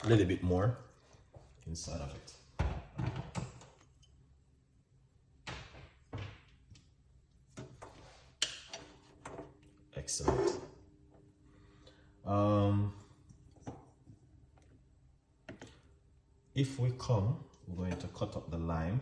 a little bit more inside of it. Excellent. If we come, we're going to cut up the lime.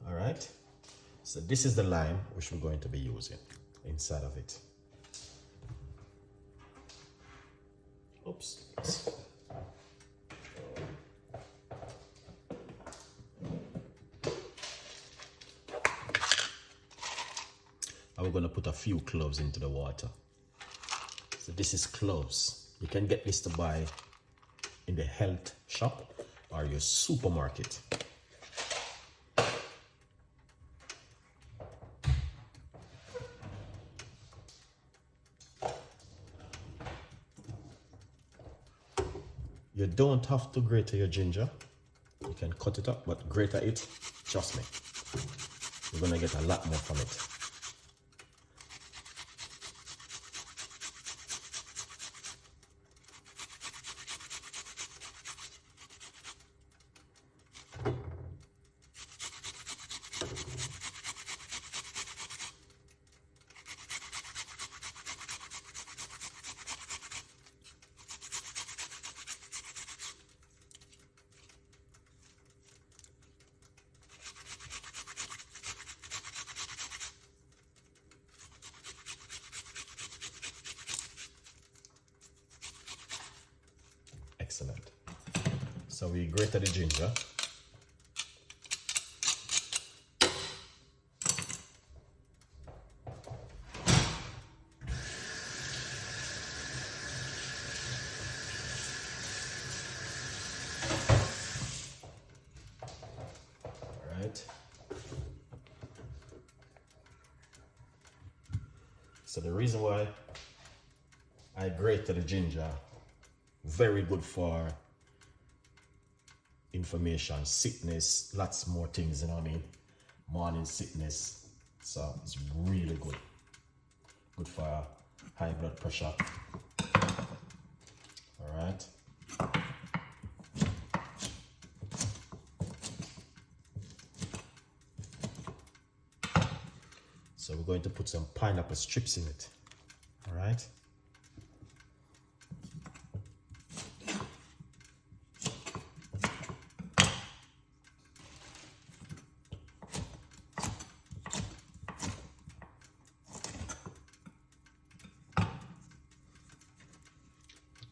All right. So this is the lime which we're going to be using inside of it. Oops. And we're going to put a few cloves into the water. So this is cloves. You can get this to buy in the health shop or your supermarket. You don't have to grate your ginger. You can cut it up, but grate it, trust me, you're gonna get a lot more from it. Excellent. So we grated the ginger. All right. So the reason why I grated the ginger, very good for inflammation, sickness, lots more things, you know what I mean? Morning sickness. So it's really good. Good for high blood pressure. All right. So we're going to put some pineapple strips in it. All right.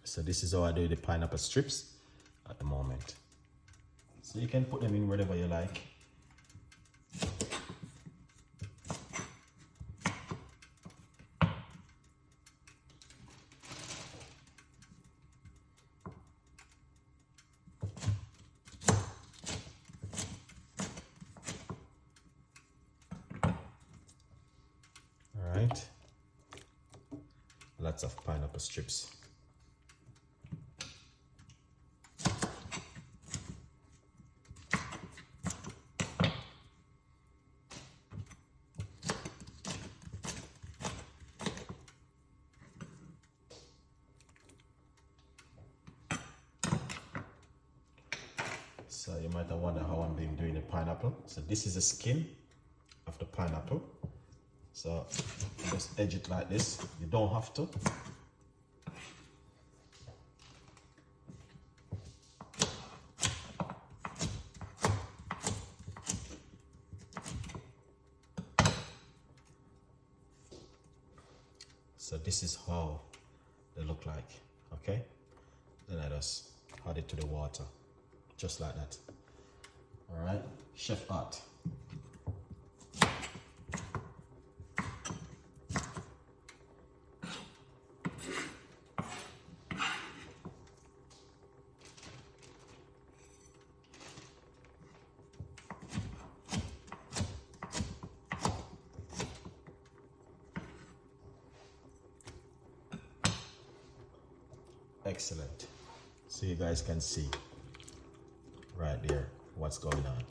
So this is how I do the pineapple strips at the moment. So you can put them in wherever you like. All right. Lots of pineapple strips. So you might have wondered how I'm been doing the pineapple. So this is the skin of the pineapple. So just edge it like this. You don't have to. So this is how they look like, okay? Then I just add it to the water, just like that. All right, chef art. Excellent. So you guys can see right there what's going on.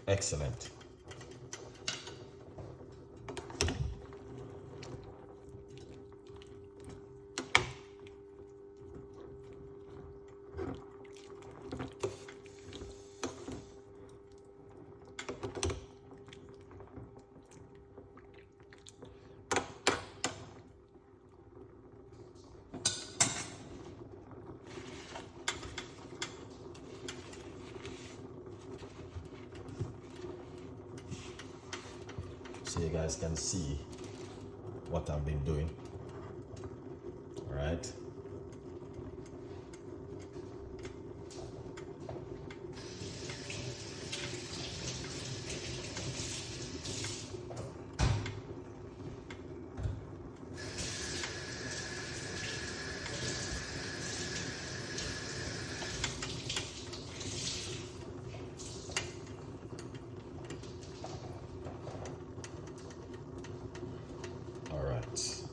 Excellent. So you guys can see what I've been doing. All right.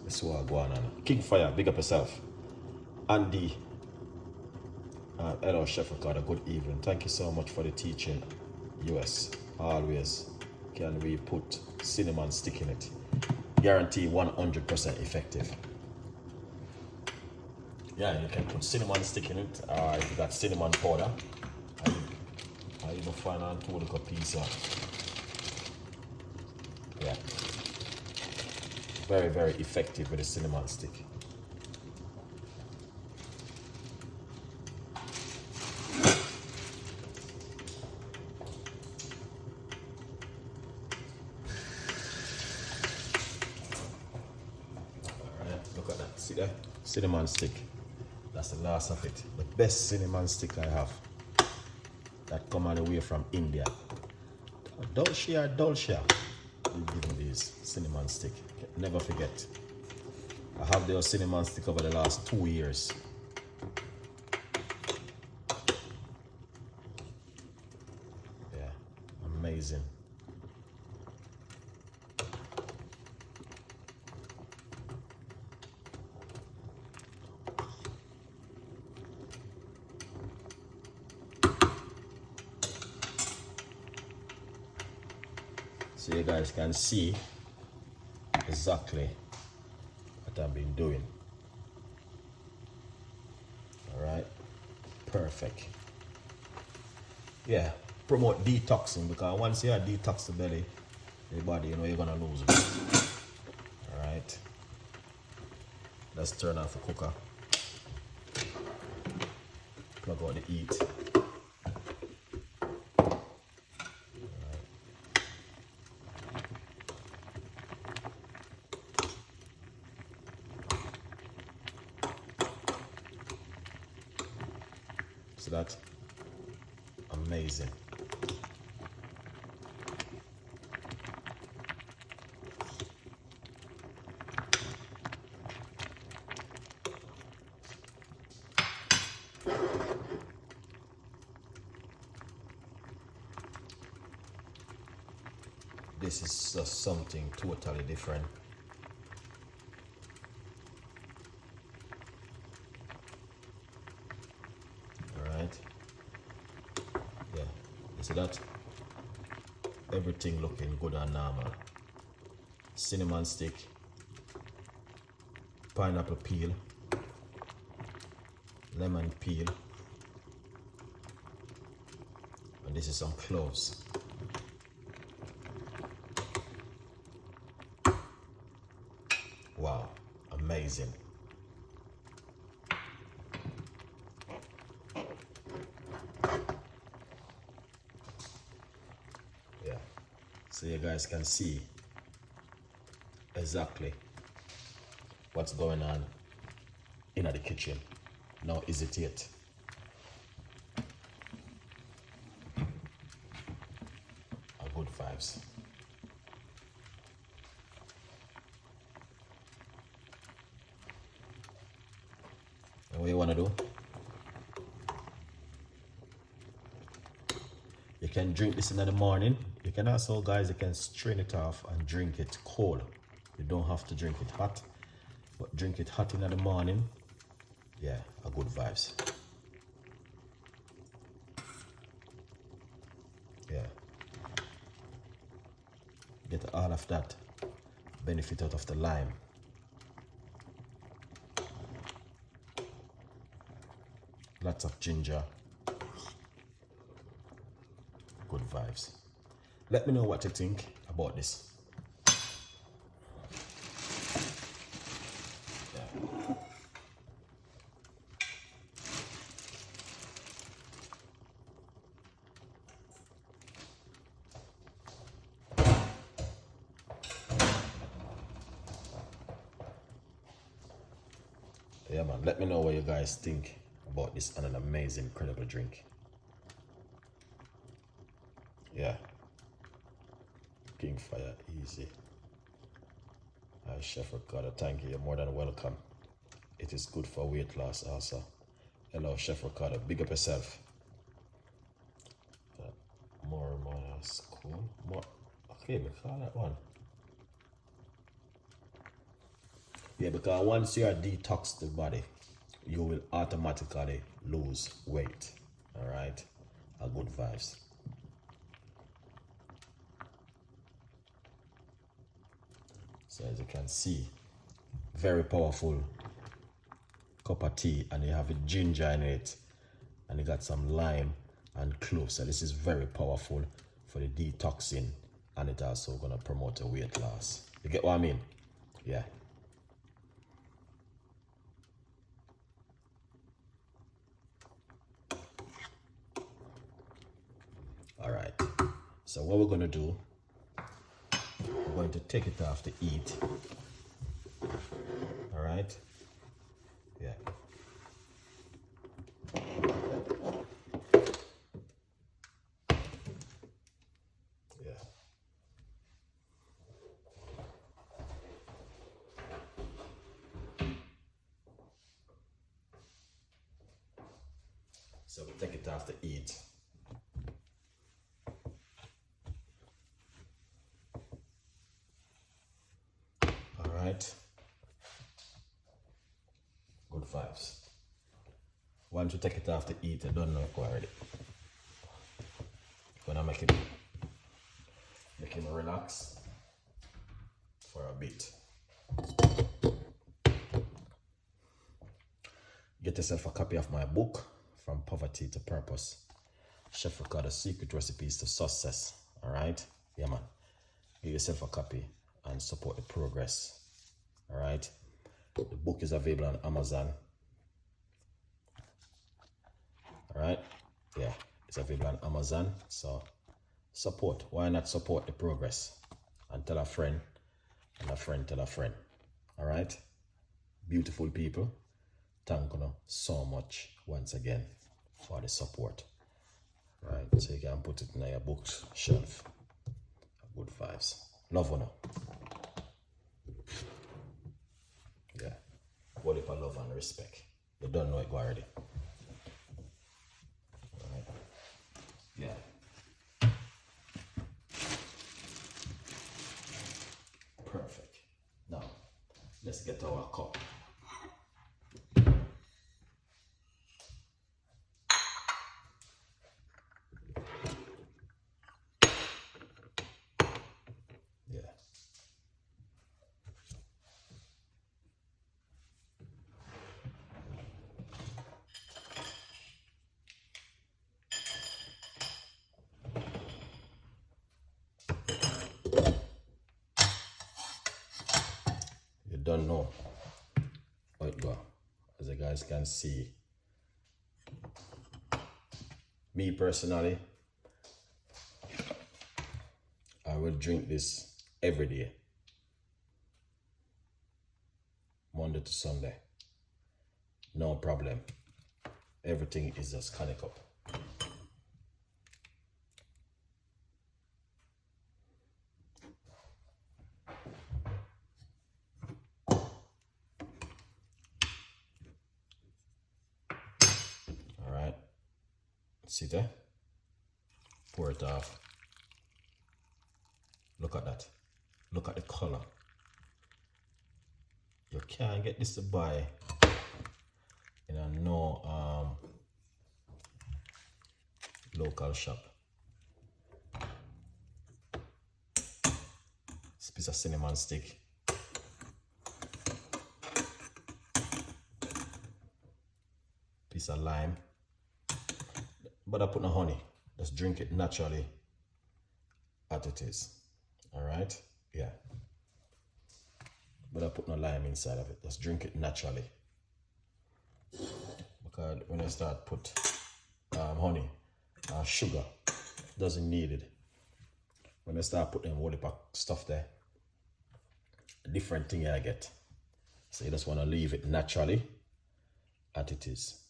This is what I'm going on. King Fire, big up yourself. Andy, hello Chef Ricardo, good evening. Thank you so much for the teaching. US, always can we put cinnamon stick in it? Guarantee 100% effective. Yeah, you can put cinnamon stick in it, or if you got cinnamon powder, I even find on 2 cup pizza. Yeah. Very, very effective with a cinnamon stick. Alright, look at that. See that? Cinnamon stick. That's the last of it. The best cinnamon stick I have. That come all the way from India. Dolce. You give me these cinnamon stick. Never forget. I have their cinnamon stick over the last 2 years. Yeah, amazing. So you guys can see exactly what I've been doing. All right, perfect. Yeah, promote detoxing, because once you detox the belly, the body, you know you're gonna lose it. All right, let's turn off the cooker. Plug out the heat. So that's amazing. This is just something totally different. Yeah, you see that? Everything looking good and normal. Cinnamon stick, pineapple peel, lemon peel, and this is some cloves. Wow, amazing. Yeah, so you guys can see exactly what's going on in the kitchen. Now is it yet? A good vibes. And what you want to do? You can drink this in the morning. You can also, guys, you can strain it off and drink it cold. You don't have to drink it hot, but drink it hot in the morning. Yeah, a good vibes. Yeah. Get all of that benefit out of the lime. Lots of ginger. Good vibes. Let me know what you think about this. Yeah. Yeah, man, let me know what you guys think about this and an amazing, incredible drink. Yeah. King Fire, easy. Hi, Chef Ricardo, thank you. You're more than welcome. It is good for weight loss also. Hello, Chef Ricardo. Big up yourself. More cool. More. Okay, we call that one. Yeah, because once you are detox the body, you will automatically lose weight. All right, a good vibes. So as you can see, very powerful cup of tea, and you have a ginger in it, and you got some lime and cloves. So this is very powerful for the detoxing, and it also gonna promote a weight loss. You get what I mean? Yeah. All right. So what we're gonna do, we're going to take it off to eat. All right. Yeah. Yeah. So we take it off to eat. All right. Good vibes. Once you take it off to eat, I don't know it already. Gonna make him relax for a bit. Get yourself a copy of my book, From Poverty to Purpose. Chef Ricardo, Secret Recipes to Success. All right? Yeah, man. Get yourself a copy and support the progress. All right? The book is available on Amazon. All right? Yeah, it's available on Amazon. So support. Why not support the progress? And tell a friend, and a friend tell a friend. All right? Beautiful people. Thank you so much once again for the support. Right, so you can put it in your bookshelf. Good vibes. Love you now. Yeah. What if I love and respect? You don't know it already. Right. Yeah. Perfect. Now, let's get our cup. don't know how it go. As you guys can see, me personally, I will drink this every day, Monday to Sunday, no problem. Everything is just conic up. All right, see there, pour it off. Look at that, look at the color. You can't get this to buy in a no local shop. This piece of cinnamon stick. Piece of lime. But I put no honey. Just drink it naturally as it is. Alright? Yeah. But I put no lime inside of it. Just drink it naturally. Because when I start put honey, sugar, doesn't need it. When I start putting whole pack stuff there, a different thing I get. So you just want to leave it naturally as it is.